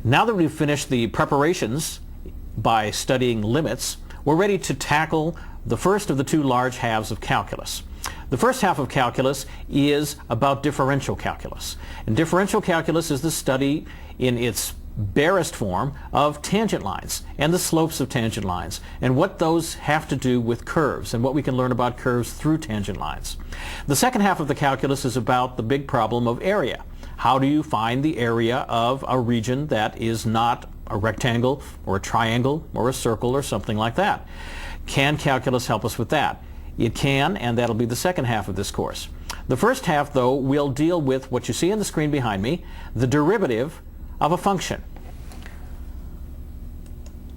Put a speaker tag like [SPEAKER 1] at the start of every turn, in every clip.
[SPEAKER 1] Now that we've finished the preparations by studying limits, we're ready to tackle the first of the two large halves of calculus. The first half of calculus is about differential calculus. And differential calculus is the study in its barest form of tangent lines and the slopes of tangent lines and what those have to do with curves and what we can learn about curves through tangent lines. The second half of the calculus is about the big problem of area. How do you find the area of a region that is not a rectangle or a triangle or a circle or something like that? Can calculus help us with that? It can, and that'll be the second half of this course. The first half, though, will deal with what you see on the screen behind me, the derivative of a function.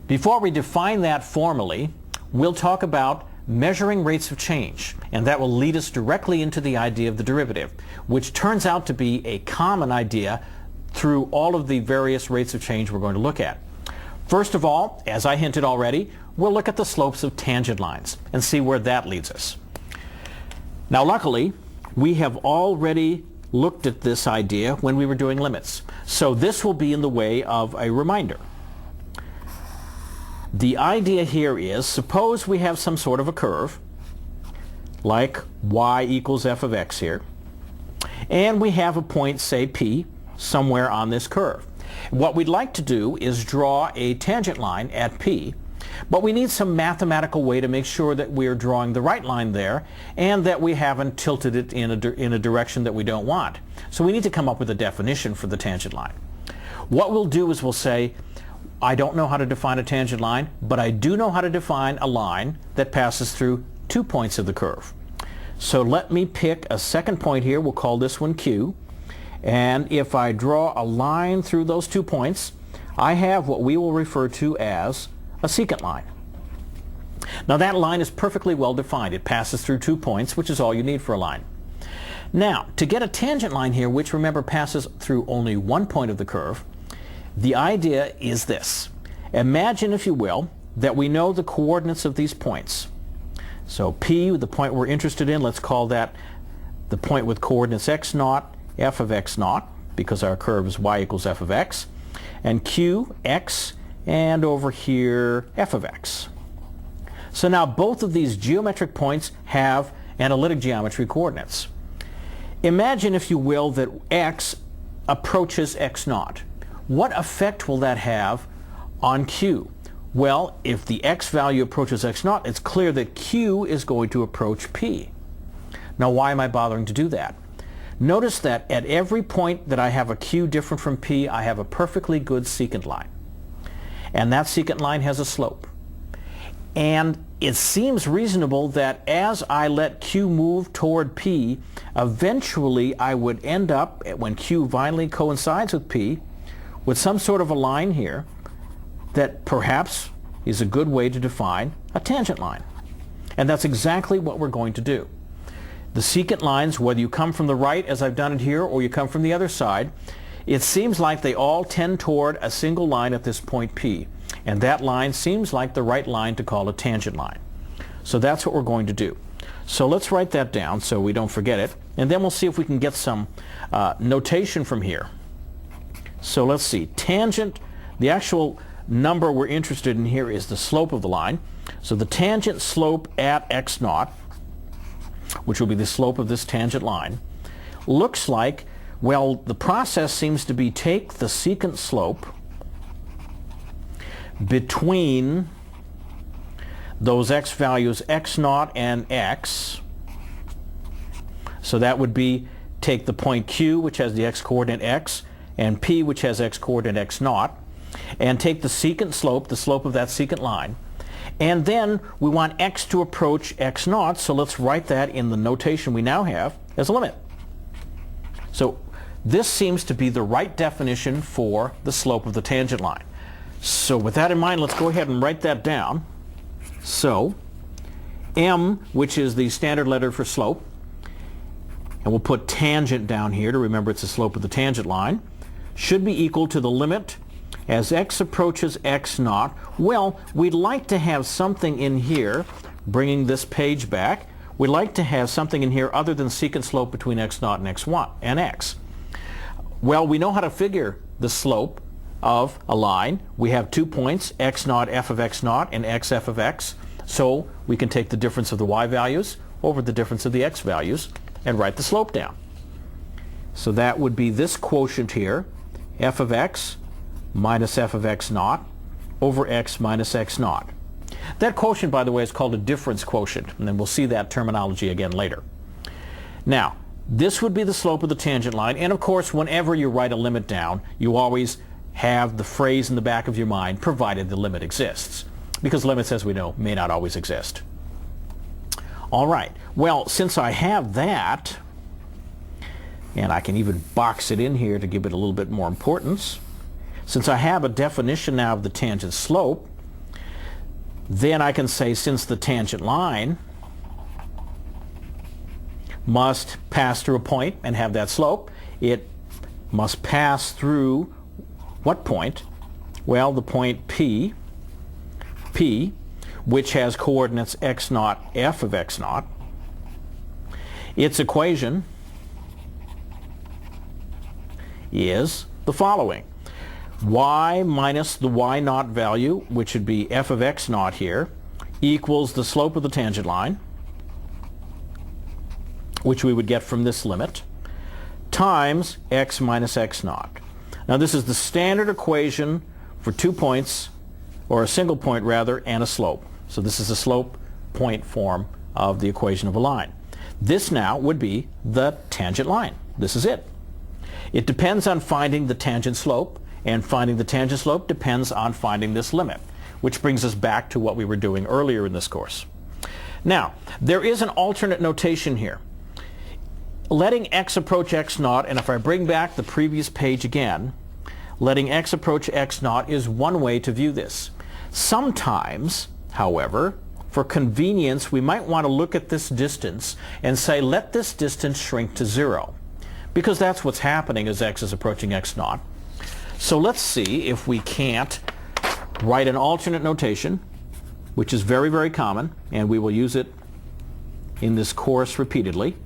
[SPEAKER 1] Before we define that formally, we'll talk about measuring rates of change, and that will lead us directly into the idea of the derivative, which turns out to be a common idea through all of the various rates of change we're going to look at. First of all, as I hinted already, we'll look at the slopes of tangent lines and see where that leads us. Now, luckily, we have already looked at this idea when we were doing limits, so this will be in the way of a reminder. The idea here is, suppose we have some sort of a curve, like y equals f of x here, and we have a point, say P, somewhere on this curve. What we'd like to do is draw a tangent line at P, but we need some mathematical way to make sure that we're drawing the right line there and that we haven't tilted it in a direction that we don't want. So we need to come up with a definition for the tangent line. What we'll do is we'll say, I don't know how to define a tangent line, but I do know how to define a line that passes through 2 points of the curve. So let me pick a second point here. We'll call this one Q. And if I draw a line through those 2 points, I have what we will refer to as a secant line. Now that line is perfectly well defined. It passes through 2 points, which is all you need for a line. Now, to get a tangent line here, which remember passes through only 1 point of the curve, the idea is this. Imagine, if you will, that we know the coordinates of these points. So P, the point we're interested in, let's call that the point with coordinates x naught, f of x naught, because our curve is y equals f of x, and Q, x, and over here, f of x. So now both of these geometric points have analytic geometry coordinates. Imagine, if you will, that x approaches x naught. What effect will that have on Q? Well, if the x value approaches x naught, it's clear that Q is going to approach P. Now, why am I bothering to do that? Notice that at every point that I have a Q different from P, I have a perfectly good secant line. And that secant line has a slope. And it seems reasonable that as I let Q move toward P, eventually I would end up, when Q finally coincides with P, with some sort of a line here that perhaps is a good way to define a tangent line. And that's exactly what we're going to do. The secant lines, whether you come from the right, as I've done it here, or you come from the other side, it seems like they all tend toward a single line at this point P. And that line seems like the right line to call a tangent line. So that's what we're going to do. So let's write that down so we don't forget it. And then we'll see if we can get some notation from here. So let's see. Tangent, the actual number we're interested in here is the slope of the line. So the tangent slope at x naught, which will be the slope of this tangent line, looks like, well, the process seems to be take the secant slope between those x values x naught and x. So that would be take the point Q, which has the x coordinate x, and P, which has x coordinate x naught, and take the secant slope, the slope of that secant line. And then we want x to approach x naught, so let's write that in the notation we now have as a limit. So this seems to be the right definition for the slope of the tangent line. So with that in mind, let's go ahead and write that down. So m, which is the standard letter for slope, and we'll put tangent down here to remember it's the slope of the tangent line, should be equal to the limit as x approaches x naught. Well, we'd like to have something in here, bringing this page back, we'd like to have something in here other than secant slope between x naught and x1 and x. Well, we know how to figure the slope of a line. We have 2 points, x naught f of x naught and x f of x. So we can take the difference of the y values over the difference of the x values and write the slope down. So that would be this quotient here, f of x minus f of x naught over x minus x naught. That quotient, by the way, is called a difference quotient, and then we'll see that terminology again later. Now, this would be the slope of the tangent line, and of course, whenever you write a limit down, you always have the phrase in the back of your mind, provided the limit exists, because limits, as we know, may not always exist. All right, well, since I have that, and I can even box it in here to give it a little bit more importance, since I have a definition now of the tangent slope, then I can say since the tangent line must pass through a point and have that slope, it must pass through what point? Well, the point P, which has coordinates x naught, f of x naught. Its equation is the following. Y minus the y naught value, which would be f of x naught here, equals the slope of the tangent line, which we would get from this limit, times x minus x naught. Now this is the standard equation for 2 points, or a single point rather, and a slope. So this is a slope point form of the equation of a line. This now would be the tangent line. This is it. It depends on finding the tangent slope, and finding the tangent slope depends on finding this limit, which brings us back to what we were doing earlier in this course. Now, there is an alternate notation here. Letting x approach x naught, and if I bring back the previous page again, letting x approach x naught is one way to view this. Sometimes, however, for convenience, we might want to look at this distance and say, let this distance shrink to 0, because that's what's happening as x is approaching x naught. So let's see if we can't write an alternate notation, which is very, very common, and we will use it in this course repeatedly.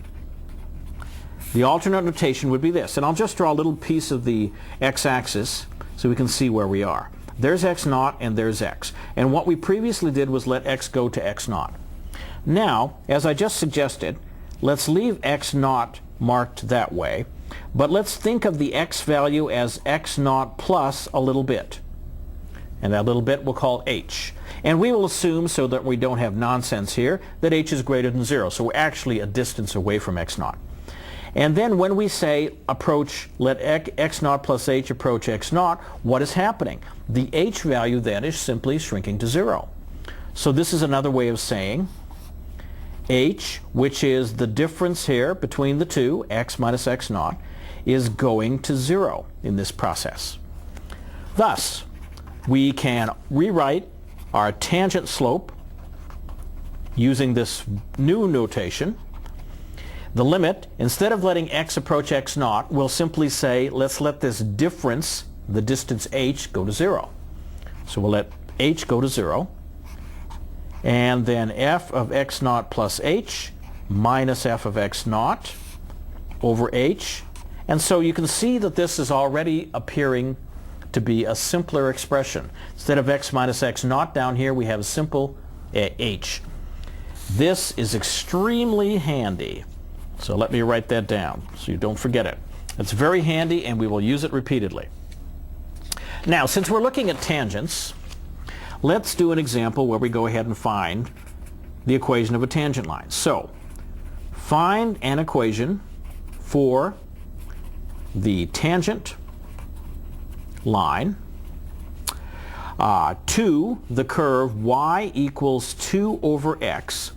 [SPEAKER 1] The alternate notation would be this, and I'll just draw a little piece of the x-axis so we can see where we are. There's x naught and there's x. And what we previously did was let x go to x naught. Now, as I just suggested, let's leave x naught marked that way, but let's think of the x value as x naught plus a little bit. And that little bit we'll call h. And we will assume, so that we don't have nonsense here, that h is greater than 0. So we're actually a distance away from x naught. And then when we say approach, let x naught plus h approach x naught, what is happening? The h value then is simply shrinking to 0. So this is another way of saying h, which is the difference here between the two, x minus x naught, is going to 0 in this process. Thus, we can rewrite our tangent slope using this new notation. The limit, instead of letting x approach x naught, we'll simply say, let's let this difference, the distance h, go to 0. So we'll let h go to 0, and then f of x naught plus h minus f of x naught over h. And so you can see that this is already appearing to be a simpler expression. Instead of x minus x naught down here, we have a simple h. This is extremely handy. So let me write that down so you don't forget it. It's very handy, and we will use it repeatedly. Now, since we're looking at tangents, let's do an example where we go ahead and find the equation of a tangent line. So, find an equation for the tangent line to the curve y equals 2 over x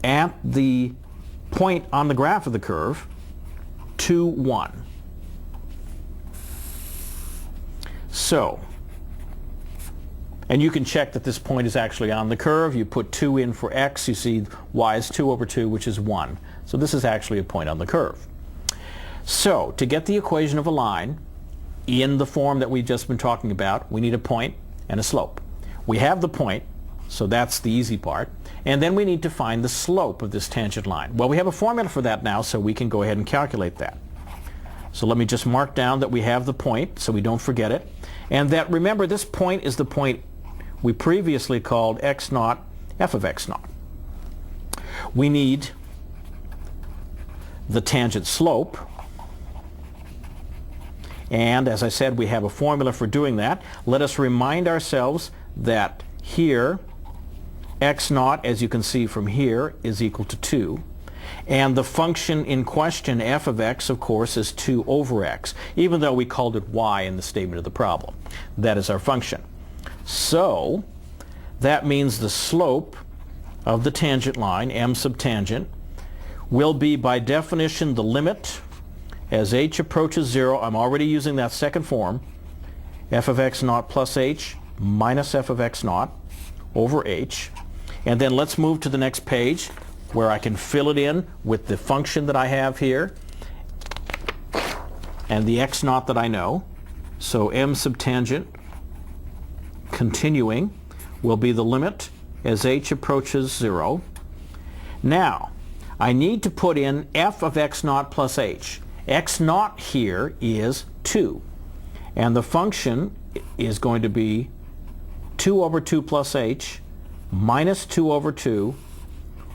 [SPEAKER 1] at the point on the graph of the curve 2, 1. So, and you can check that this point is actually on the curve. You put 2 in for x, you see y is 2 over 2, which is 1. So this is actually a point on the curve. So, to get the equation of a line in the form that we've just been talking about, we need a point and a slope. We have the point, so that's the easy part. And then we need to find the slope of this tangent line. Well, we have a formula for that now, so we can go ahead and calculate that. So let me just mark down that we have the point so we don't forget it. And that, remember, this point is the point we previously called x naught, f of x naught. We need the tangent slope. And as I said, we have a formula for doing that. Let us remind ourselves that here, x naught, as you can see from here, is equal to 2. And the function in question, f of x, of course, is 2 over x, even though we called it y in the statement of the problem. That is our function. So that means the slope of the tangent line, m subtangent, will be by definition the limit as h approaches 0. I'm already using that second form, f of x naught plus h minus f of x naught over h. And then let's move to the next page where I can fill it in with the function that I have here and the x naught that I know. So m subtangent continuing will be the limit as h approaches 0. Now, I need to put in f of x naught plus h. X naught here is 2. And the function is going to be 2 over 2 plus h minus 2 over 2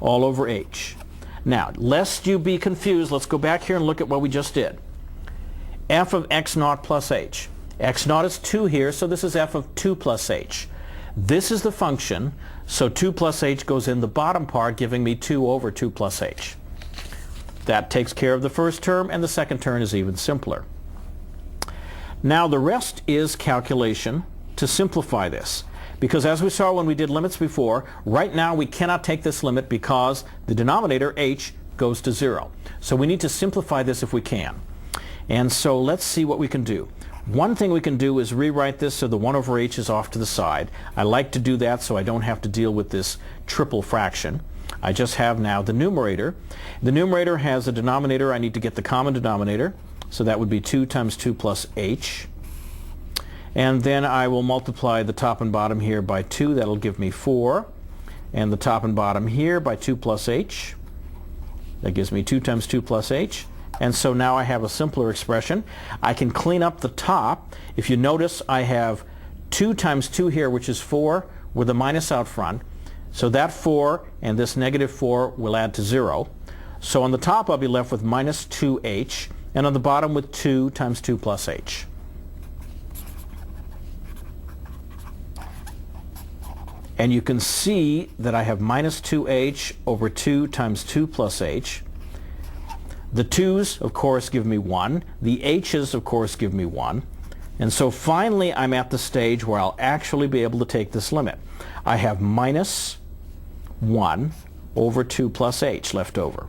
[SPEAKER 1] all over h. Now, lest you be confused, let's go back here and look at what we just did. F of x naught plus h. X naught is 2 here, so this is f of 2 plus h. This is the function, so 2 plus h goes in the bottom part, giving me 2 over 2 plus h. That takes care of the first term, and the second term is even simpler. Now the rest is calculation to simplify this. Because as we saw when we did limits before, right now we cannot take this limit because the denominator h goes to 0. So we need to simplify this if we can. And so let's see what we can do. One thing we can do is rewrite this so the 1 over h is off to the side. I like to do that so I don't have to deal with this triple fraction. I just have now the numerator. The numerator has a denominator. I need to get the common denominator. So that would be 2 times 2 plus h. And then I will multiply the top and bottom here by 2. That'll give me 4. And the top and bottom here by 2 plus h. That gives me 2 times 2 plus h. And so now I have a simpler expression. I can clean up the top. If you notice, I have 2 times 2 here, which is 4, with a minus out front. So that 4 and this negative 4 will add to 0. So on the top I'll be left with minus 2h, and on the bottom with 2 times 2 plus h. And you can see that I have minus 2h over 2 times 2 plus h. The 2's, of course, give me 1. The h's, of course, give me 1. And so finally I'm at the stage where I'll actually be able to take this limit. I have minus 1 over 2 plus h left over.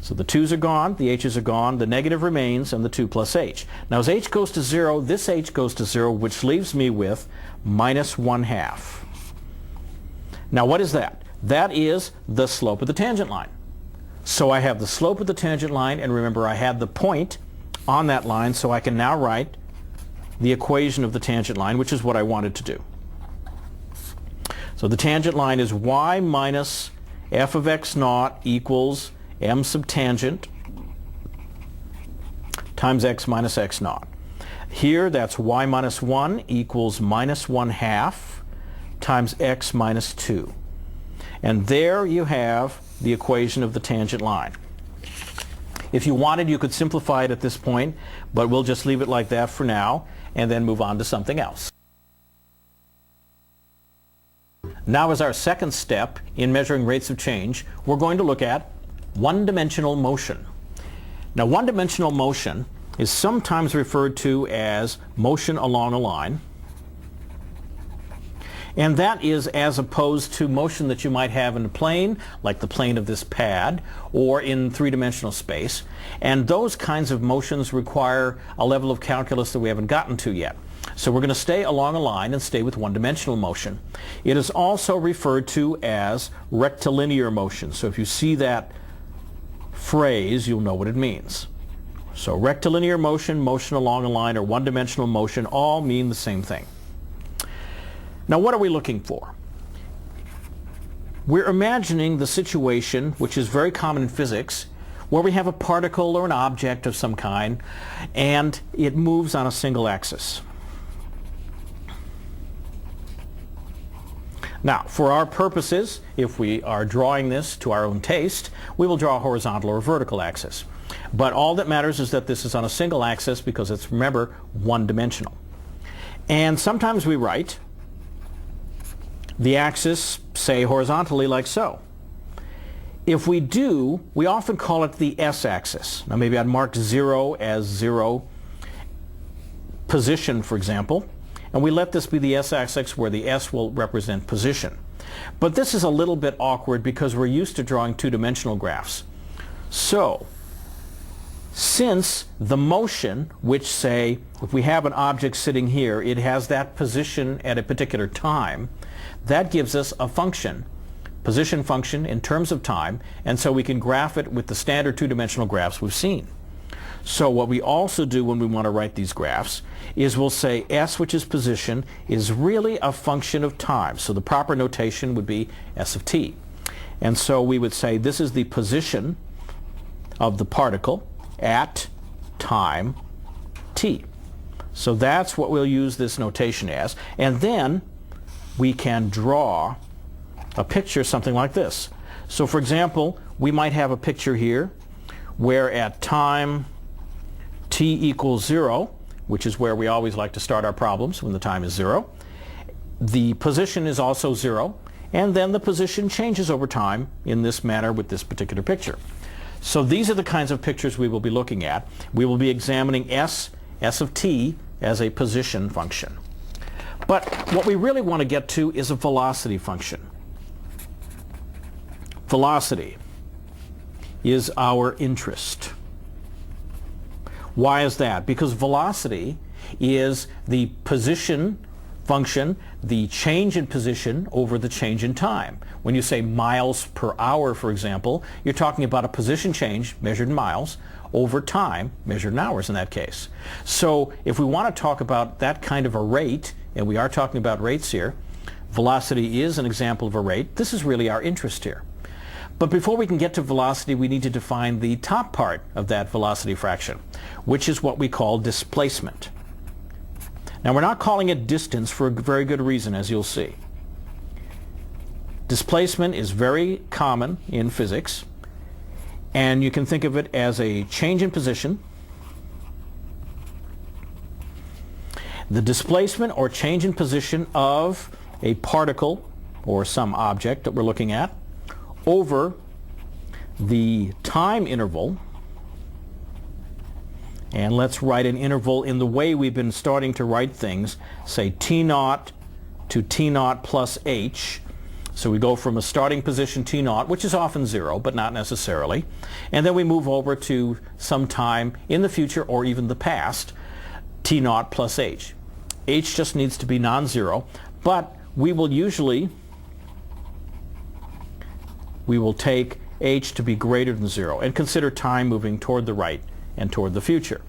[SPEAKER 1] So the 2's are gone, the h's are gone, the negative remains, and the 2 plus h. Now as h goes to 0, this h goes to 0, which leaves me with minus 1/2. Now what is that? That is the slope of the tangent line. So I have the slope of the tangent line, and remember I had the point on that line, so I can now write the equation of the tangent line, which is what I wanted to do. So the tangent line is y minus f of x naught equals m subtangent times x minus x naught. Here that's y minus 1 equals minus 1/2 times x minus 2. And there you have the equation of the tangent line. If you wanted, you could simplify it at this point, but we'll just leave it like that for now and then move on to something else. Now, as our second step in measuring rates of change, we're going to look at one-dimensional motion. Now, one-dimensional motion is sometimes referred to as motion along a line, and that is as opposed to motion that you might have in a plane, like the plane of this pad, or in three-dimensional space. And those kinds of motions require a level of calculus that we haven't gotten to yet. So we're going to stay along a line and stay with one-dimensional motion. It is also referred to as rectilinear motion. So if you see that phrase, you'll know what it means. So rectilinear motion, motion along a line, or one-dimensional motion all mean the same thing. Now, what are we looking for? We're imagining the situation, which is very common in physics, where we have a particle or an object of some kind, and it moves on a single axis. Now, for our purposes, if we are drawing this to our own taste, we will draw a horizontal or a vertical axis. But all that matters is that this is on a single axis because it's, remember, one-dimensional. And sometimes we write the axis, say, horizontally like so. If we do, we often call it the s-axis. Now maybe I'd mark 0 as 0 position, for example, and we let this be the s-axis where the s will represent position. But this is a little bit awkward because we're used to drawing two-dimensional graphs. So, since the motion, which say, if we have an object sitting here, it has that position at a particular time, that gives us a function, position function in terms of time, and so we can graph it with the standard two-dimensional graphs we've seen. So what we also do when we want to write these graphs is we'll say s, which is position, is really a function of time. So the proper notation would be s of t. And so we would say this is the position of the particle at time t. So that's what we'll use this notation as. And then we can draw a picture something like this. So for example, we might have a picture here where at time t equals 0, which is where we always like to start our problems when the time is 0, the position is also 0, and then the position changes over time in this manner with this particular picture. So these are the kinds of pictures we will be looking at. We will be examining s of t, as a position function. But what we really want to get to is a velocity function. Velocity is our interest. Why is that? Because velocity is the position function, the change in position over the change in time. When you say miles per hour, for example, you're talking about a position change measured in miles over time measured in hours in that case. So if we want to talk about that kind of a rate, and we are talking about rates here, velocity is an example of a rate. This is really our interest here. But before we can get to velocity, we need to define the top part of that velocity fraction, which is what we call displacement. Now we're not calling it distance for a very good reason, as you'll see. Displacement is very common in physics, and you can think of it as a change in position. The displacement or change in position of a particle or some object that we're looking at over the time interval, and let's write an interval in the way we've been starting to write things, say t0 to t0 plus h. So we go from a starting position t0, which is often 0, but not necessarily, and then we move over to some time in the future or even the past, t0 plus h. H just needs to be non-zero, but we will take h to be greater than 0 and consider time moving toward the right and toward the future.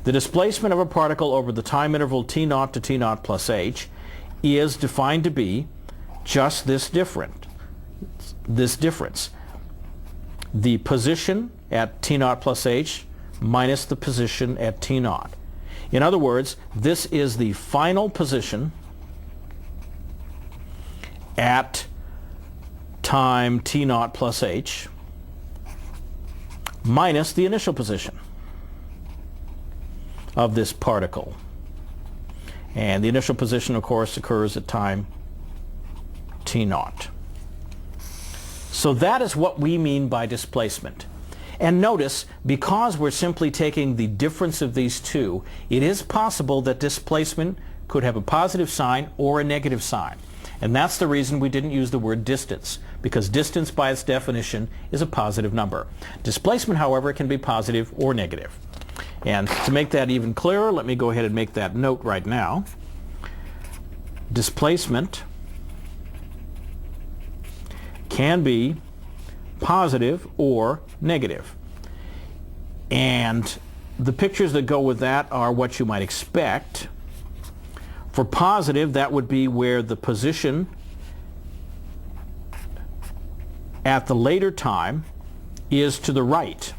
[SPEAKER 1] The displacement of a particle over the time interval t0 to t0 plus h is defined to be just this difference. The position at t0 plus h minus the position at t0. In other words, this is the final position at time t0 plus h minus the initial position of this particle. And the initial position, of course, occurs at time t0. So that is what we mean by displacement. And notice, because we're simply taking the difference of these two, it is possible that displacement could have a positive sign or a negative sign. And that's the reason we didn't use the word distance, because distance by its definition is a positive number. Displacement, however, can be positive or negative. And to make that even clearer, let me go ahead and make that note right now. Displacement can be positive or negative. And the pictures that go with that are what you might expect. For positive, that would be where the position at the later time is to the right.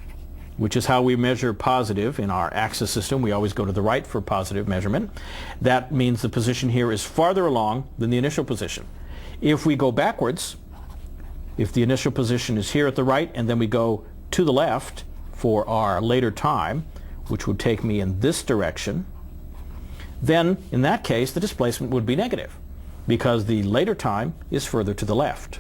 [SPEAKER 1] which is how we measure positive in our axis system. We always go to the right for positive measurement. That means the position here is farther along than the initial position. If we go backwards, if the initial position is here at the right and then we go to the left for our later time, which would take me in this direction, then in that case the displacement would be negative because the later time is further to the left.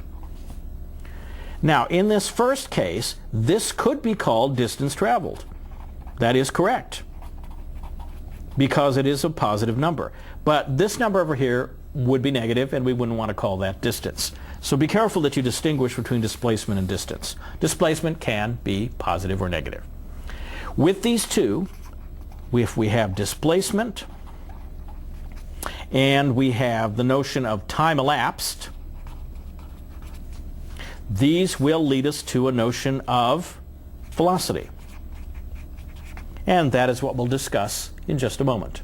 [SPEAKER 1] Now in this first case, this could be called distance traveled. That is correct because it is a positive number. But this number over here would be negative and we wouldn't want to call that distance. So be careful that you distinguish between displacement and distance. Displacement can be positive or negative. With these two, if we have displacement and we have the notion of time elapsed, these will lead us to a notion of velocity. And that is what we'll discuss in just a moment.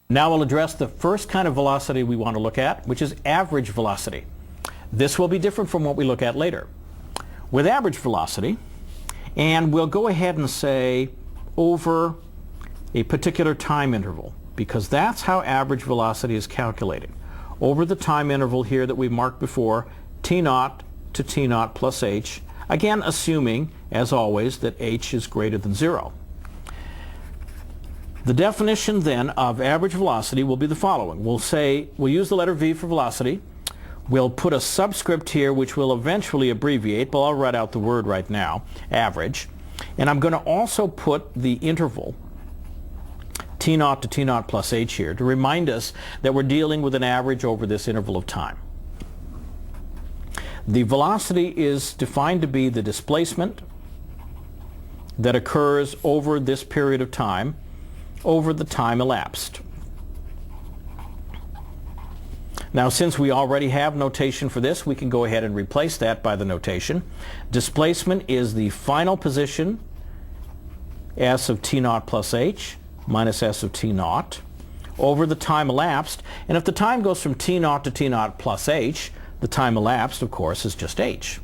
[SPEAKER 1] Now we'll address the first kind of velocity we want to look at, which is average velocity. This will be different from what we look at later. With average velocity, and we'll go ahead and say over a particular time interval, because that's how average velocity is calculated. Over the time interval here that we marked before, t0 to t0 plus h, again assuming, as always, that h is greater than 0. The definition then of average velocity will be the following. We'll use the letter v for velocity. We'll put a subscript here which will eventually abbreviate, but I'll write out the word right now, average. And I'm going to also put the interval t0 to t0 plus h here to remind us that we're dealing with an average over this interval of time. The velocity is defined to be the displacement that occurs over this period of time, over the time elapsed. Now since we already have notation for this, we can go ahead and replace that by the notation. Displacement is the final position, s of t0 plus h, minus s of t0, over the time elapsed. And if the time goes from t0 to t0 plus h, the time elapsed, of course, is just h.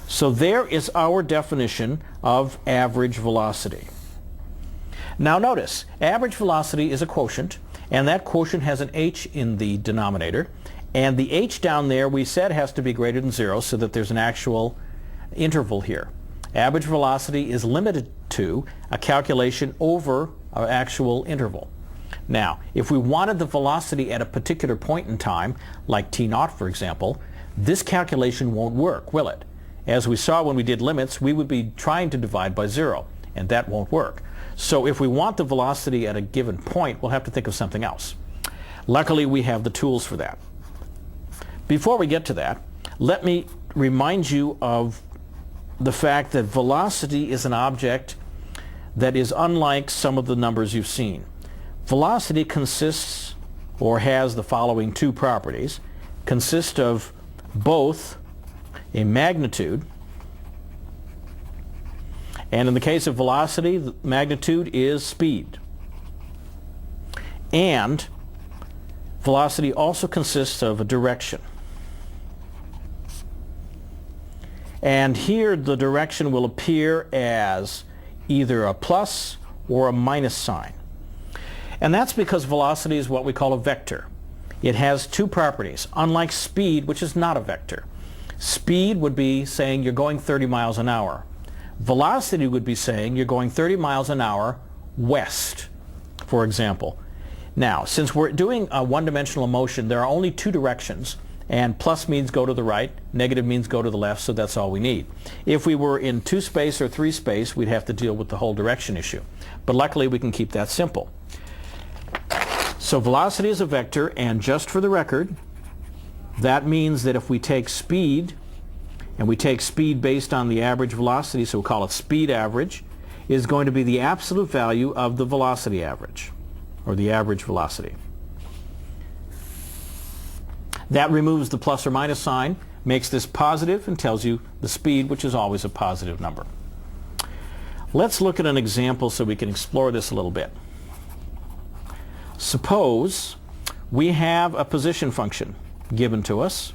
[SPEAKER 1] So there is our definition of average velocity. Now notice, average velocity is a quotient, and that quotient has an h in the denominator, and the h down there we said has to be greater than 0 so that there's an actual interval here. Average velocity is limited to a calculation over an actual interval. Now, if we wanted the velocity at a particular point in time, like t0 for example, this calculation won't work, will it? As we saw when we did limits, we would be trying to divide by 0, and that won't work. So if we want the velocity at a given point, we'll have to think of something else. Luckily, we have the tools for that. Before we get to that, let me remind you of the fact that velocity is an object that is unlike some of the numbers you've seen. Velocity consists, or has the following two properties, consists of both a magnitude, and in the case of velocity, the magnitude is speed. And velocity also consists of a direction. And here the direction will appear as either a plus or a minus sign. And that's because velocity is what we call a vector. It has two properties, unlike speed, which is not a vector. Speed would be saying you're going 30 miles an hour. Velocity would be saying you're going 30 miles an hour west, for example. Now, since we're doing a one-dimensional motion, there are only two directions, and plus means go to the right, negative means go to the left, so that's all we need. If we were in 2 space or 3 space, we'd have to deal with the whole direction issue. But luckily, we can keep that simple. So velocity is a vector, and just for the record, that means that if we take speed, and we take speed based on the average velocity, so we'll call it speed average, is going to be the absolute value of the velocity average, or the average velocity. That removes the plus or minus sign, makes this positive, and tells you the speed, which is always a positive number. Let's look at an example so we can explore this a little bit. Suppose we have a position function given to us.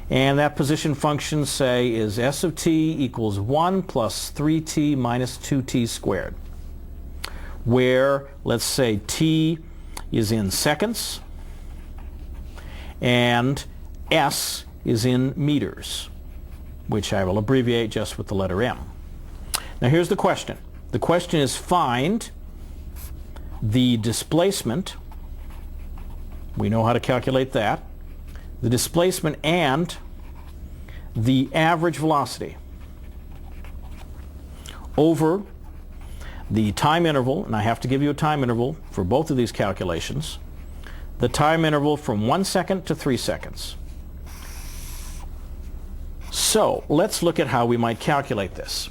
[SPEAKER 1] And that position function, say, is s of t equals 1 plus 3t minus 2t squared, where, let's say, t is in seconds and s is in meters, which I will abbreviate just with the letter m. Now here's the question. The question is find the displacement. We know how to calculate that. The displacement and the average velocity over the time interval, and I have to give you a time interval for both of these calculations, the time interval from 1 second to 3 seconds. So let's look at how we might calculate this.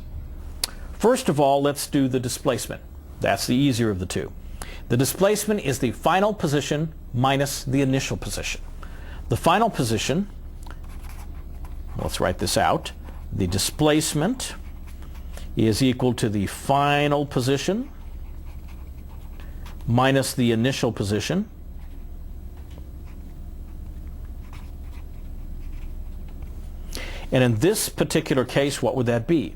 [SPEAKER 1] First of all, let's do the displacement. That's the easier of the two. The displacement is the final position minus the initial position. The final position, let's write this out, the displacement is equal to the final position minus the initial position. And in this particular case, what would that be?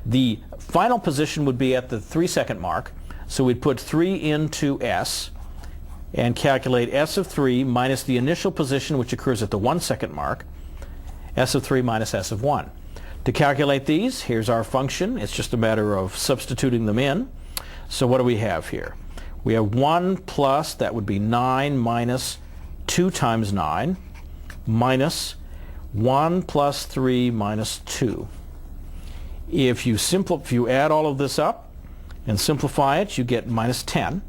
[SPEAKER 1] The final position would be at the 3-second mark, so we'd put 3 into s and calculate s of 3 minus the initial position, which occurs at the 1-second mark, s of 3 minus s of 1. To calculate these, here's our function. It's just a matter of substituting them in. So what do we have here? We have 1 plus, that would be 9 minus 2 times 9, minus 1 plus 3 minus 2. If you add all of this up and simplify it, you get minus 10.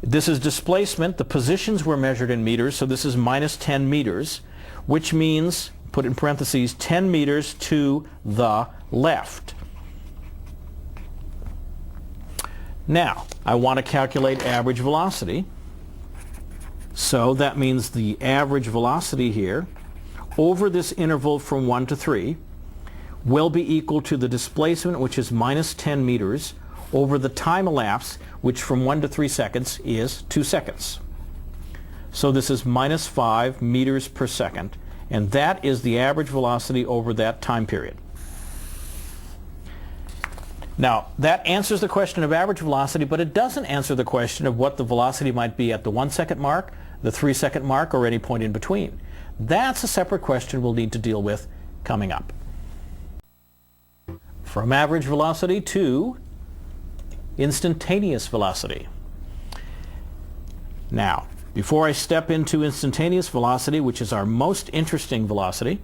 [SPEAKER 1] This is displacement. The positions were measured in meters, so this is minus 10 meters, which means, put in parentheses, 10 meters to the left. Now, I want to calculate average velocity. So that means the average velocity here over this interval from 1 to 3 will be equal to the displacement, which is minus 10 meters, over the time elapsed, which from 1 to 3 seconds is 2 seconds. So this is minus 5 meters per second, and that is the average velocity over that time period. Now, that answers the question of average velocity, but it doesn't answer the question of what the velocity might be at the 1-second mark, the 3-second mark, or any point in between. That's a separate question we'll need to deal with coming up. From average velocity to instantaneous velocity. Now, before I step into instantaneous velocity, which is our most interesting velocity,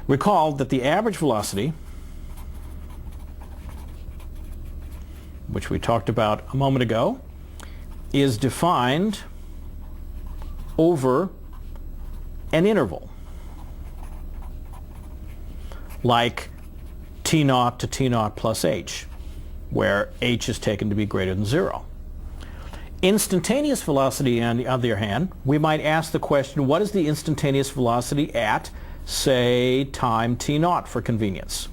[SPEAKER 1] recall that the average velocity, which we talked about a moment ago, is defined over an interval, like t0 to t0 plus h, where h is taken to be greater than 0. Instantaneous velocity, on the other hand, we might ask the question, what is the instantaneous velocity at, say, time t0 for convenience?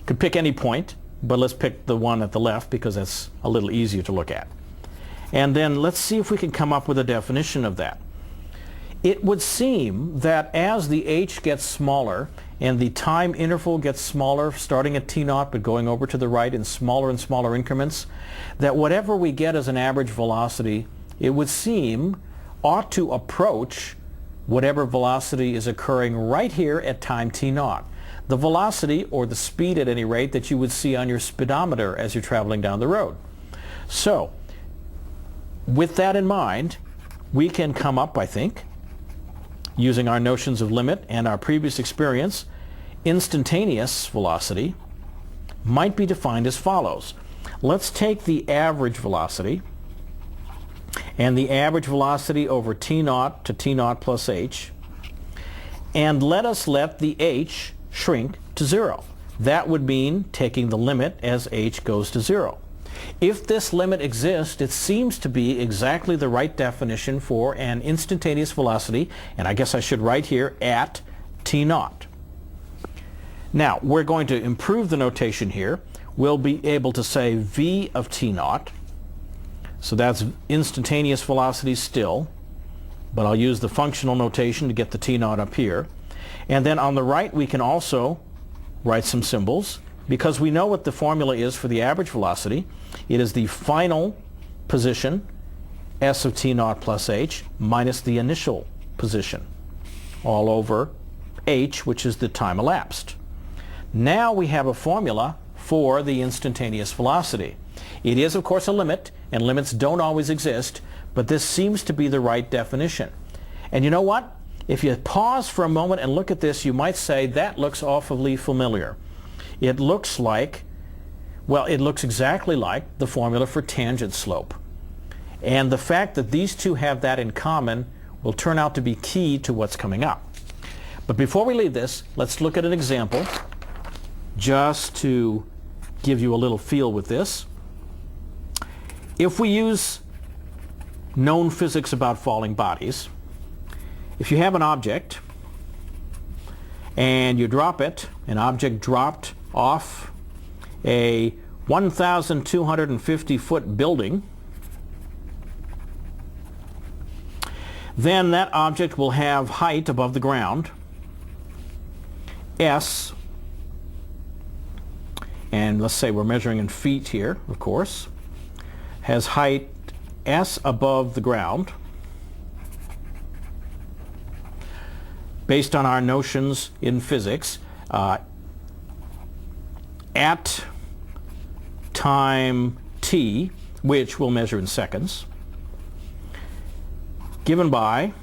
[SPEAKER 1] Could pick any point, but let's pick the one at the left because that's a little easier to look at. And then let's see if we can come up with a definition of that. It would seem that as the h gets smaller and the time interval gets smaller, starting at t0 but going over to the right in smaller and smaller increments, that whatever we get as an average velocity, it would seem ought to approach whatever velocity is occurring right here at time t0. The velocity, or the speed at any rate, that you would see on your speedometer as you're traveling down the road. So, with that in mind, we can come up, I think, using our notions of limit and our previous experience, instantaneous velocity might be defined as follows. Let's take the average velocity and the average velocity over t0 to t0 plus h, and let the h shrink to 0. That would mean taking the limit as h goes to 0. If this limit exists, it seems to be exactly the right definition for an instantaneous velocity, and I guess I should write here at t0. Now, we're going to improve the notation here. We'll be able to say v of t0, so that's instantaneous velocity still, but I'll use the functional notation to get the T naught up here. And then on the right we can also write some symbols, because we know what the formula is for the average velocity. It is the final position, s of T naught plus h, minus the initial position, all over h, which is the time elapsed. Now we have a formula for the instantaneous velocity. It is, of course, a limit, and limits don't always exist, but this seems to be the right definition. And you know what? If you pause for a moment and look at this, you might say, that looks awfully familiar. It looks like, well, it looks exactly like the formula for tangent slope. And the fact that these two have that in common will turn out to be key to what's coming up. But before we leave this, let's look at an example just to give you a little feel with this. If we use known physics about falling bodies, if you have an object and you drop it, an object dropped off a 1,250-foot building, then that object will have height above the ground, s, and let's say we're measuring in feet here, of course, has height s above the ground, based on our notions in physics, at time t, which we'll measure in seconds, given by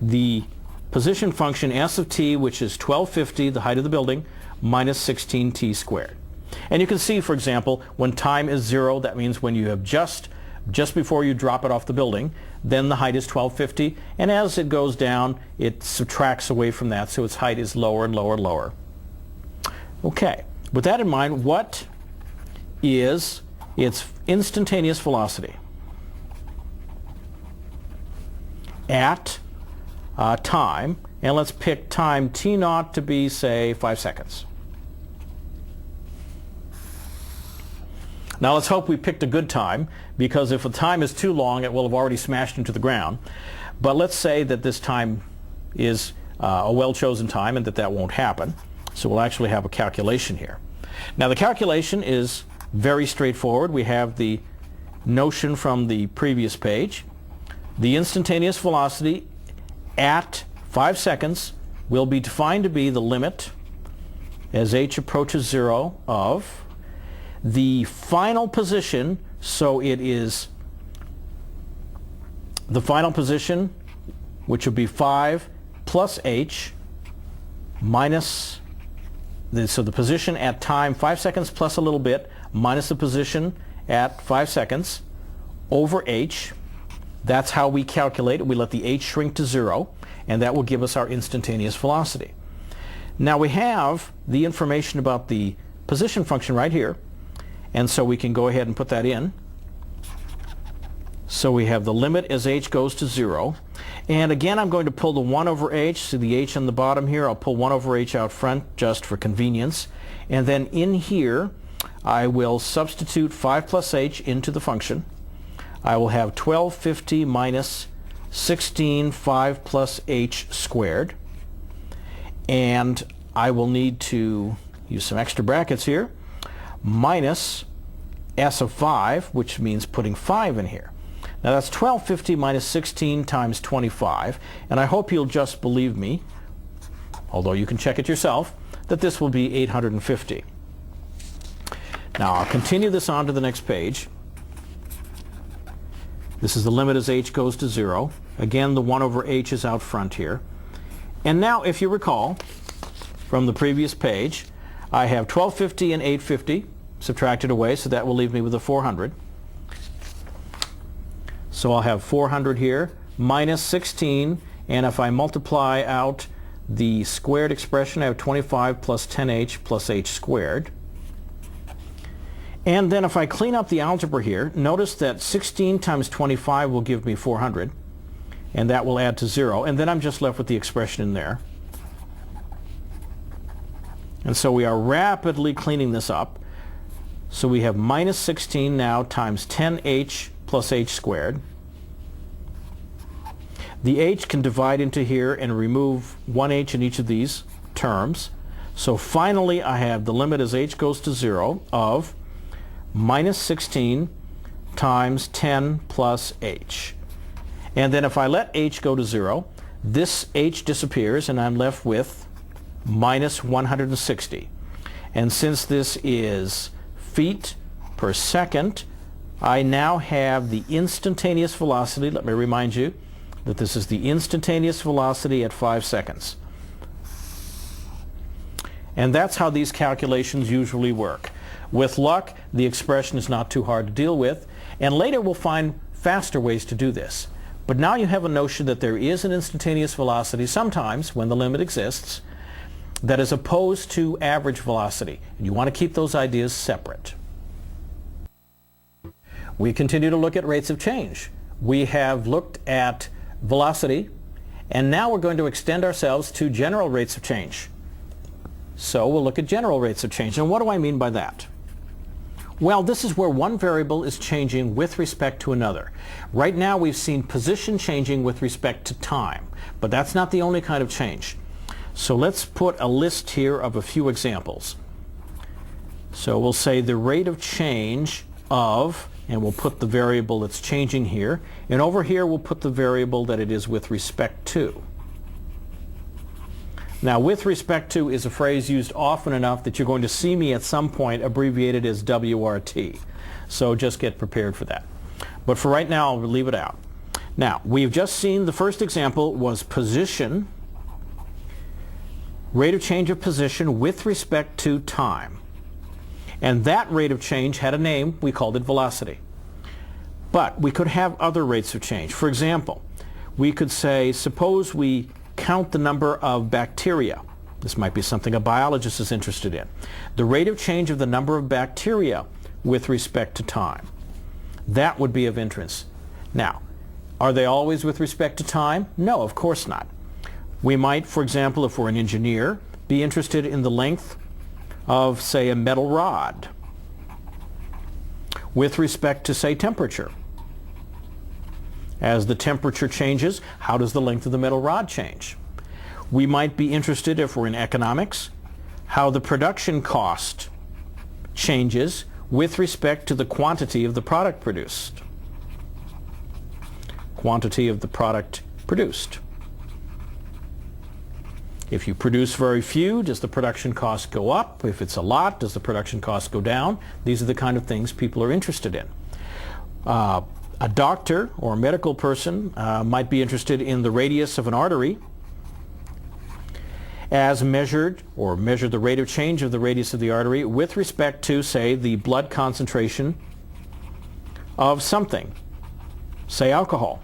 [SPEAKER 1] the position function s of t, which is 1250, the height of the building, minus 16t squared. And you can see, for example, when time is 0, that means when you have just before you drop it off the building, then the height is 1250, and as it goes down, it subtracts away from that, so its height is lower and lower and lower. Okay, with that in mind, what is its instantaneous velocity at time? And let's pick time t naught to be, say, 5 seconds. Now let's hope we picked a good time, because if the time is too long, it will have already smashed into the ground. But let's say that this time is a well-chosen time and that won't happen. So we'll actually have a calculation here. Now the calculation is very straightforward. We have the notion from the previous page. The instantaneous velocity at 5 seconds will be defined to be the limit as h approaches 0 of the final position, so it is the final position, which would be 5 plus h minus so the position at time 5 seconds plus a little bit minus the position at 5 seconds over h. That's how we calculate it. We let the h shrink to 0, and that will give us our instantaneous velocity. Now we have the information about the position function right here, and so we can go ahead and put that in. So we have the limit as h goes to 0. And again, I'm going to pull the 1 over h, so the h on the bottom here, I'll pull 1 over h out front just for convenience. And then in here, I will substitute 5 plus h into the function. I will have 1250 minus 16 5 plus h squared. And I will need to use some extra brackets here, minus s of 5, which means putting 5 in here. Now that's 1250 minus 16 times 25, and I hope you'll just believe me, although you can check it yourself, that this will be 850. Now I'll continue this on to the next page. This is the limit as h goes to 0. Again, the 1 over h is out front here. And now, if you recall from the previous page, I have 1250 and 850 subtracted away, so that will leave me with a 400. So I'll have 400 here, minus 16, and if I multiply out the squared expression, I have 25 plus 10h plus h squared. And then if I clean up the algebra here, notice that 16 times 25 will give me 400, and that will add to 0, and then I'm just left with the expression in there. And so we are rapidly cleaning this up. So we have minus 16 now times 10h plus h squared. The h can divide into here and remove one h in each of these terms. So finally I have the limit as h goes to 0 of minus 16 times 10 plus h. And then if I let h go to 0, this h disappears and I'm left with minus 160. And since this is feet per second, I now have the instantaneous velocity. Let me remind you that this is the instantaneous velocity at 5 seconds. And that's how these calculations usually work. With luck, the expression is not too hard to deal with, and later we'll find faster ways to do this. But now you have a notion that there is an instantaneous velocity sometimes, when the limit exists, that is opposed to average velocity. And you want to keep those ideas separate. We continue to look at rates of change. We have looked at velocity, and now we're going to extend ourselves to general rates of change. So we'll look at general rates of change. And what do I mean by that? Well, this is where one variable is changing with respect to another. Right now we've seen position changing with respect to time, but that's not the only kind of change. So let's put a list here of a few examples. So we'll say the rate of change of, and we'll put the variable that's changing here, and over here we'll put the variable that it is with respect to. Now, with respect to is a phrase used often enough that you're going to see me at some point abbreviated as WRT. So just get prepared for that. But for right now, I'll leave it out. Now, we've just seen the first example was position, rate of change of position with respect to time. And that rate of change had a name. We called it velocity. But we could have other rates of change. For example, we could say, suppose we count the number of bacteria. This might be something a biologist is interested in. The rate of change of the number of bacteria with respect to time. That would be of interest. Now, are they always with respect to time? No, of course not. We might, for example, if we're an engineer, be interested in the length of, say, a metal rod with respect to, say, temperature. As the temperature changes, how does the length of the metal rod change? We might be interested, if we're in economics, how the production cost changes with respect to the quantity of the product produced. Quantity of the product produced. If you produce very few, does the production cost go up? If it's a lot, does the production cost go down? These are the kind of things people are interested in. A doctor or a medical person might be interested in the radius of an artery as measured, or measure the rate of change of the radius of the artery with respect to, say, the blood concentration of something, say alcohol.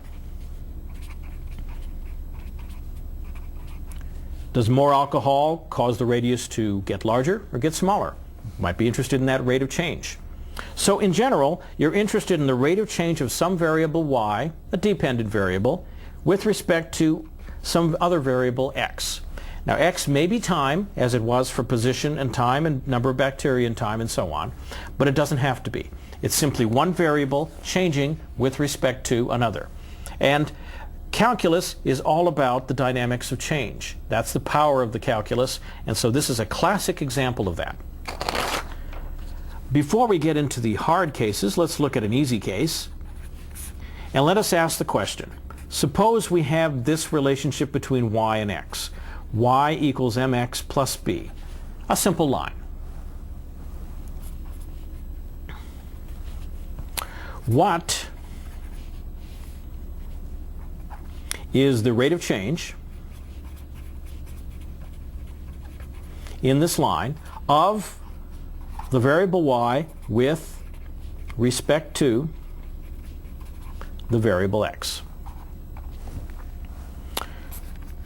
[SPEAKER 1] Does more alcohol cause the radius to get larger or get smaller? Might be interested in that rate of change. So in general, you're interested in the rate of change of some variable y, a dependent variable, with respect to some other variable x. Now x may be time, as it was for position and time and number of bacteria and time and so on, but it doesn't have to be. It's simply one variable changing with respect to another. And calculus is all about the dynamics of change. That's the power of the calculus, and so this is a classic example of that. Before we get into the hard cases, let's look at an easy case. And let us ask the question. Suppose we have this relationship between y and x. Y equals mx plus b. A simple line. What is the rate of change in this line of the variable y with respect to the variable x?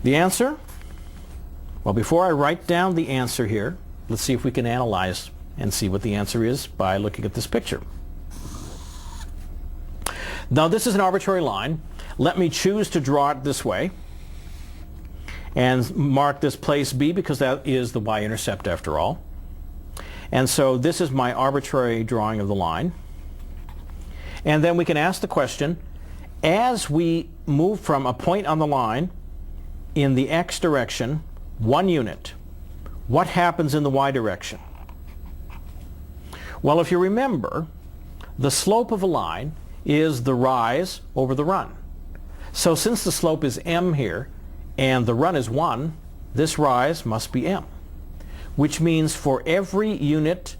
[SPEAKER 1] The answer? Well, before I write down the answer here, let's see if we can analyze and see what the answer is by looking at this picture. Now, this is an arbitrary line. Let me choose to draw it this way and mark this place B, because that is the y-intercept after all. And so this is my arbitrary drawing of the line. And then we can ask the question, As we move from a point on the line in the x direction, 1 unit, what happens in the y direction? Well, if you remember, the slope of a line is the rise over the run. So since the slope is m here and the run is 1, this rise must be m, which means for every unit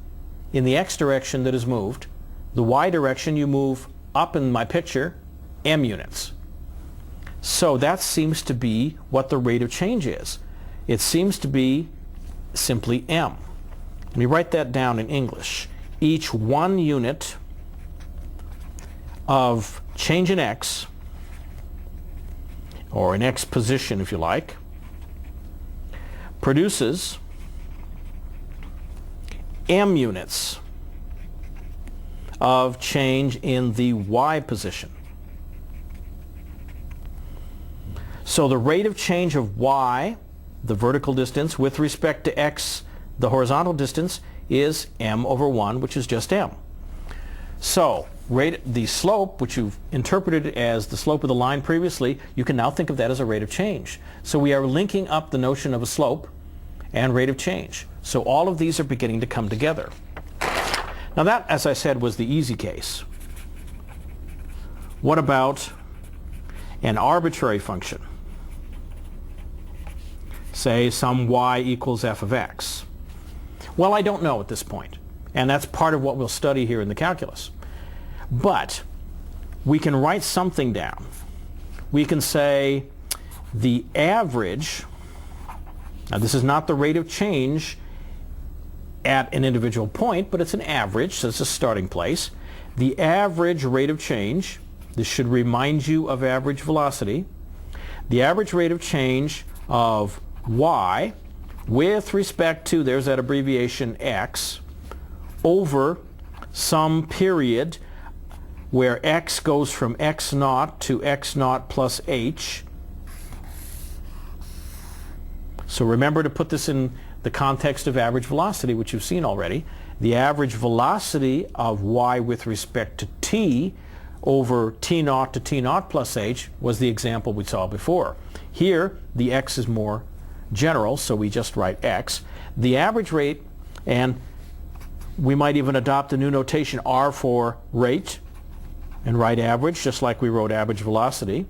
[SPEAKER 1] in the x direction that is moved, the y direction you move up in my picture m units. So that seems to be what the rate of change is. It seems to be simply m. Let me write that down in English. Each 1 unit of change in x, or in x position if you like, produces m units of change in the y position. So the rate of change of y, the vertical distance, with respect to x, the horizontal distance, is m over 1, which is just m. So the slope, which you've interpreted as the slope of the line previously, you can now think of that as a rate of change. So we are linking up the notion of a slope and rate of change. So all of these are beginning to come together. Now that, as I said, was the easy case. What about an arbitrary function? Say some y equals f of x. Well, I don't know at this point, and that's part of what we'll study here in the calculus. But we can write something down. We can say the average, now this is not the rate of change at an individual point, but it's an average, so it's a starting place. The average rate of change, this should remind you of average velocity, the average rate of change of y with respect to, there's that abbreviation x, over some period where x goes from x naught to x naught plus h. So remember to put this in the context of average velocity, which you've seen already. The average velocity of y with respect to t over t naught to t naught plus h was the example we saw before. Here, the x is more general, so we just write x. The average rate, and we might even adopt a new notation, r for rate, and write average, just like we wrote average velocity.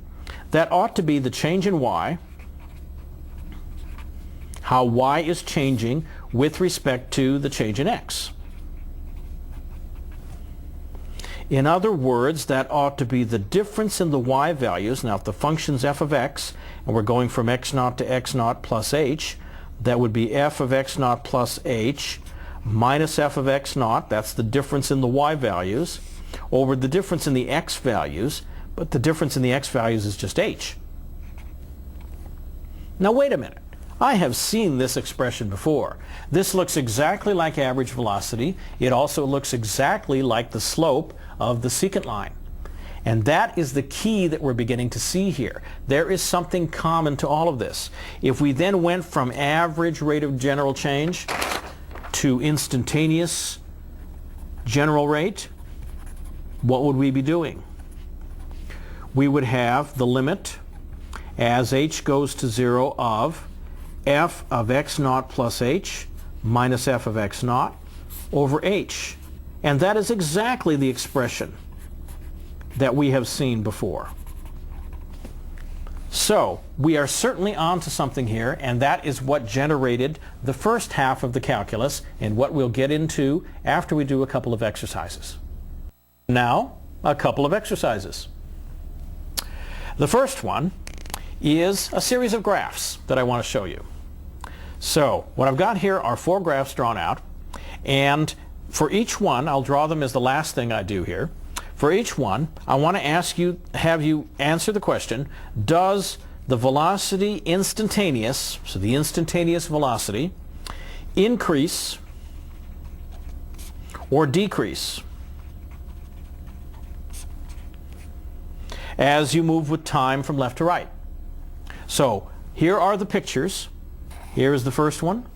[SPEAKER 1] That ought to be the change in y, how y is changing with respect to the change in x. In other words, that ought to be the difference in the y values. Now, if the function's f of x, and we're going from x naught to x naught plus h, that would be f of x naught plus h minus f of x naught, that's the difference in the y values, over the difference in the x values, but the difference in the x values is just h. Now wait a minute. I have seen this expression before. This looks exactly like average velocity. It also looks exactly like the slope of the secant line. And that is the key that we're beginning to see here. There is something common to all of this. If we then went from average rate of general change to instantaneous general rate, what would we be doing? We would have the limit as h goes to 0 of f of x naught plus h minus f of x naught over h. And that is exactly the expression that we have seen before. So we are certainly on to something here, and that is what generated the first half of the calculus and what we'll get into after we do a couple of exercises. Now, a couple of exercises. The first one is a series of graphs that I want to show you. So what I've got here are 4 graphs drawn out, and for each one, I'll draw them as the last thing I do here. For each one, I want to have you answer the question, does the velocity instantaneous, so the instantaneous velocity, increase or decrease as you move with time from left to right? So here are the pictures. Here is the first one.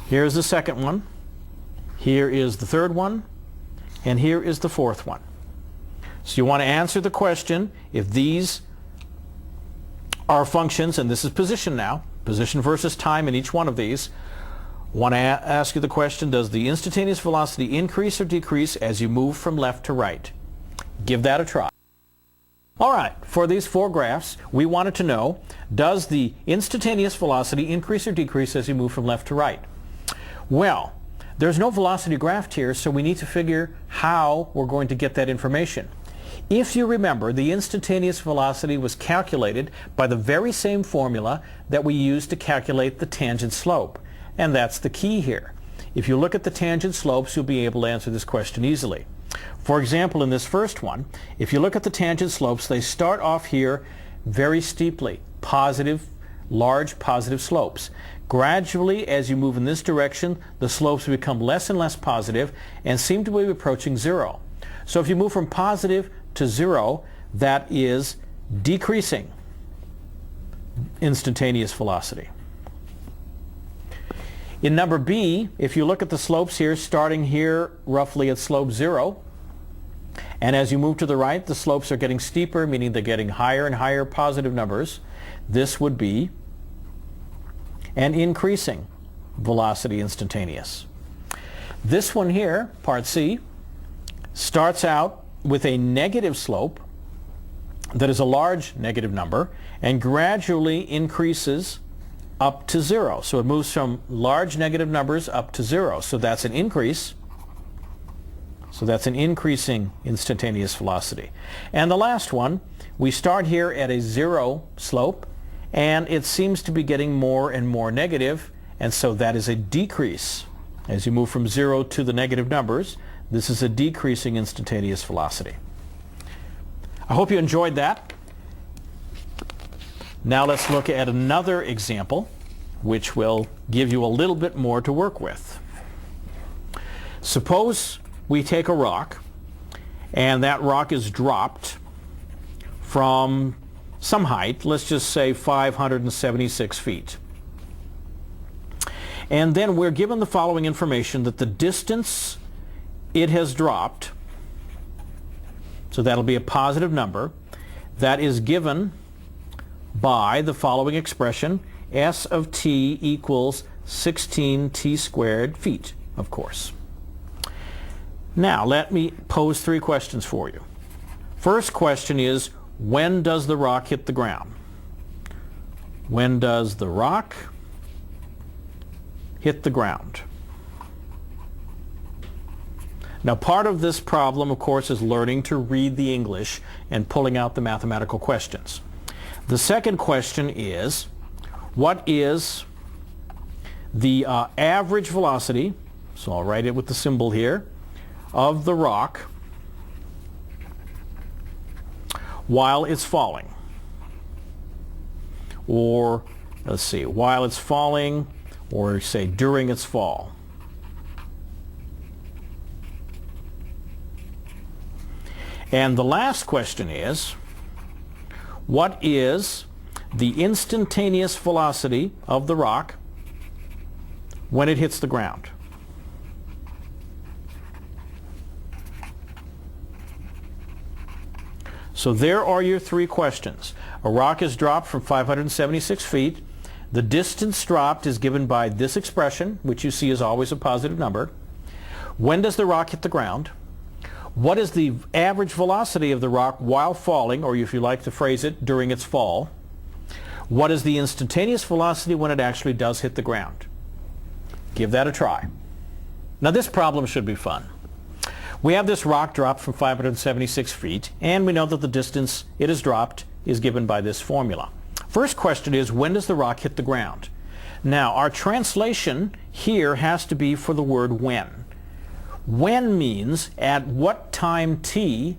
[SPEAKER 1] Here is the second one. Here is the third one. And here is the fourth one. So you want to answer the question if these are functions, and this is position now, position versus time in each one of these. I want to ask you the question, does the instantaneous velocity increase or decrease as you move from left to right? Give that a try. All right, for these 4 graphs, we wanted to know, does the instantaneous velocity increase or decrease as you move from left to right? Well, there's no velocity graphed here, so we need to figure how we're going to get that information. If you remember, the instantaneous velocity was calculated by the very same formula that we used to calculate the tangent slope. And that's the key here. If you look at the tangent slopes, you'll be able to answer this question easily. For example, in this first one, if you look at the tangent slopes, they start off here very steeply, positive, large positive slopes. Gradually, as you move in this direction, the slopes become less and less positive and seem to be approaching 0. So if you move from positive to 0, that is decreasing instantaneous velocity. In number B, if you look at the slopes here, starting here roughly at slope 0, and as you move to the right, the slopes are getting steeper, meaning they're getting higher and higher positive numbers. This would be an increasing velocity instantaneous. This one here, part C, starts out with a negative slope that is a large negative number and gradually increases up to 0. So it moves from large negative numbers up to 0. So that's an increase. So that's an increasing instantaneous velocity. And the last one, we start here at a 0 slope and it seems to be getting more and more negative, and so that is a decrease. As you move from 0 to the negative numbers, this is a decreasing instantaneous velocity. I hope you enjoyed that. Now let's look at another example which will give you a little bit more to work with. Suppose we take a rock and that rock is dropped from some height, let's just say 576 feet. And then we're given the following information, that the distance it has dropped, so that'll be a positive number, that is given by the following expression, S of t equals 16t squared feet, of course. Now let me pose 3 questions for you. First question is, when does the rock hit the ground? When does the rock hit the ground? Now part of this problem, of course, is learning to read the English and pulling out the mathematical questions. The second question is, what is the average velocity, so I'll write it with the symbol here, of the rock while it's falling? Or, let's see, while it's falling, or say during its fall. And the last question is, what is the instantaneous velocity of the rock when it hits the ground? So there are your 3 questions. A rock is dropped from 576 feet. The distance dropped is given by this expression, which you see is always a positive number. When does the rock hit the ground? What is the average velocity of the rock while falling, or if you like to phrase it, during its fall? What is the instantaneous velocity when it actually does hit the ground? Give that a try. Now this problem should be fun. We have this rock dropped from 576 feet, and we know that the distance it has dropped is given by this formula. First question is, when does the rock hit the ground? Now, our translation here has to be for the word when. When means at what time t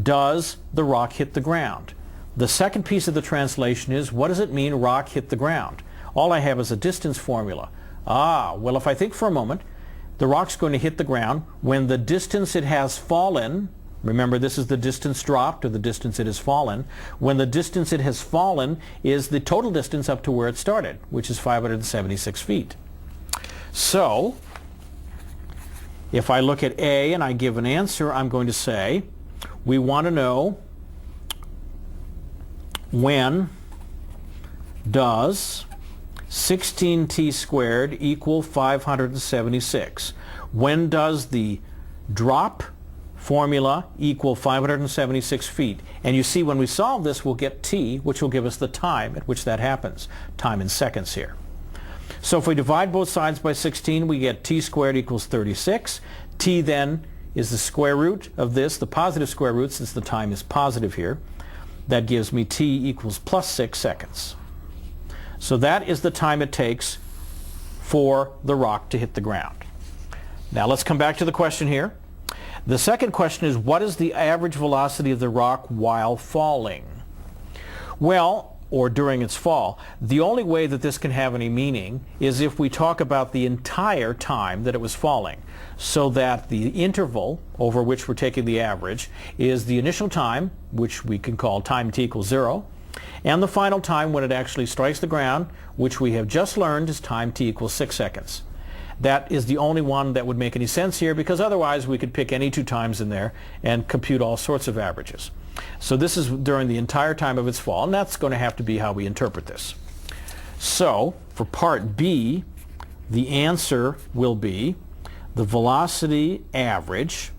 [SPEAKER 1] does the rock hit the ground? The second piece of the translation is, what does it mean rock hit the ground? All I have is a distance formula. Well, if I think for a moment, the rock's going to hit the ground when the distance it has fallen, remember this is the distance dropped or the distance it has fallen, when the distance it has fallen is the total distance up to where it started, which is 576 feet. So, if I look at A and I give an answer, I'm going to say we want to know when does 16t squared equal 576? When does the drop formula equal 576 feet? And you see when we solve this we'll get t, which will give us the time at which that happens, time in seconds here. So if we divide both sides by 16 we get t squared equals 36. T then is the square root of this, the positive square root since the time is positive here. That gives me t equals plus 6 seconds. So that is the time it takes for the rock to hit the ground. Now let's come back to the question here. The second question is, what is the average velocity of the rock while falling? Well, or during its fall. The only way that this can have any meaning is if we talk about the entire time that it was falling, so that the interval over which we're taking the average is the initial time, which we can call time t equals 0, and the final time when it actually strikes the ground, which we have just learned is time t equals 6 seconds. That is the only one that would make any sense here, because otherwise we could pick any two times in there and compute all sorts of averages. So this is during the entire time of its fall, and that's going to have to be how we interpret this. So for part B, the answer will be the velocity average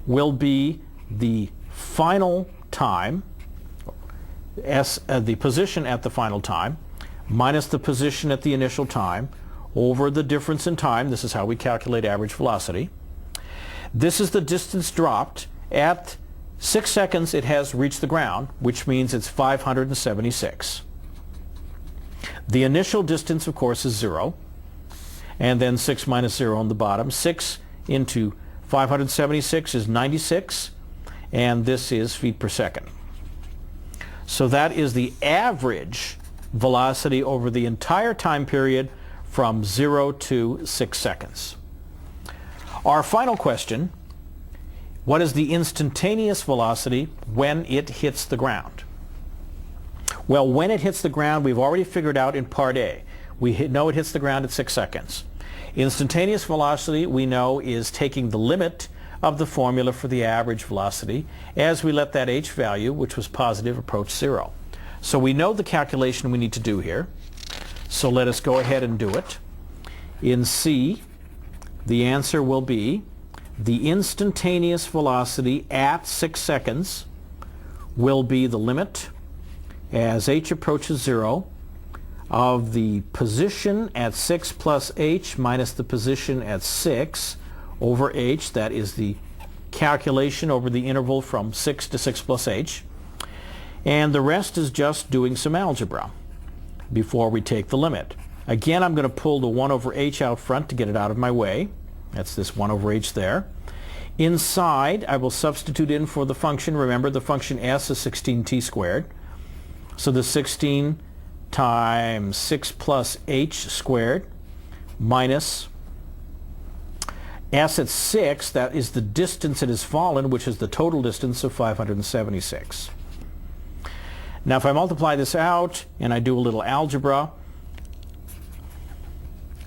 [SPEAKER 1] will be the final time, the position at the final time, minus the position at the initial time, over the difference in time. This is how we calculate average velocity. This is the distance dropped. At 6 seconds it has reached the ground, which means it's 576. The initial distance, of course, is 0, and then 6 minus 0 on the bottom. 6 into 576 is 96, and this is feet per second. So that is the average velocity over the entire time period from 0 to 6 seconds. Our final question, what is the instantaneous velocity when it hits the ground? Well, when it hits the ground, we've already figured out in part A. We know it hits the ground at 6 seconds. Instantaneous velocity, we know, is taking the limit of the formula for the average velocity as we let that h value, which was positive, approach 0. So we know the calculation we need to do here. So let us go ahead and do it. In C, the answer will be the instantaneous velocity at 6 seconds will be the limit as h approaches 0 of the position at 6 plus h minus the position at 6 over h. That is the calculation over the interval from 6 to 6 plus h. And the rest is just doing some algebra before we take the limit. Again, I'm going to pull the 1 over h out front to get it out of my way. That's this 1 over h there. Inside, I will substitute in for the function. Remember, the function s is 16t squared. So the 16 times 6 plus h squared minus s at 6, that is the distance it has fallen, which is the total distance of 576. Now if I multiply this out and I do a little algebra,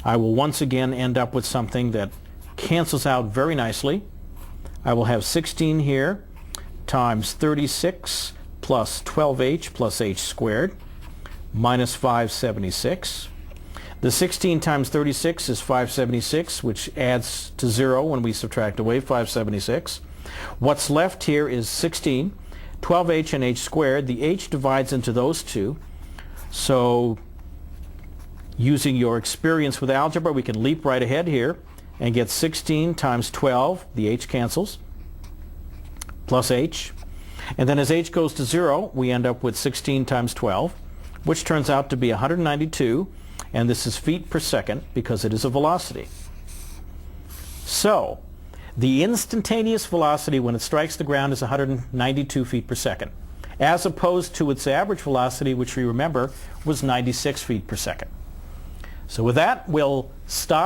[SPEAKER 1] I will once again end up with something that cancels out very nicely. I will have 16 here times 36 plus 12h plus h squared minus 576. The 16 times 36 is 576, which adds to 0 when we subtract away 576. What's left here is 16, 12h and h squared. The h divides into those two. So using your experience with algebra, we can leap right ahead here and get 16 times 12, the h cancels, plus h. And then as h goes to 0, we end up with 16 times 12, which turns out to be 192. And this is feet per second because it is a velocity. So the instantaneous velocity when it strikes the ground is 192 feet per second, as opposed to its average velocity, which we remember was 96 feet per second. So with that, we'll stop.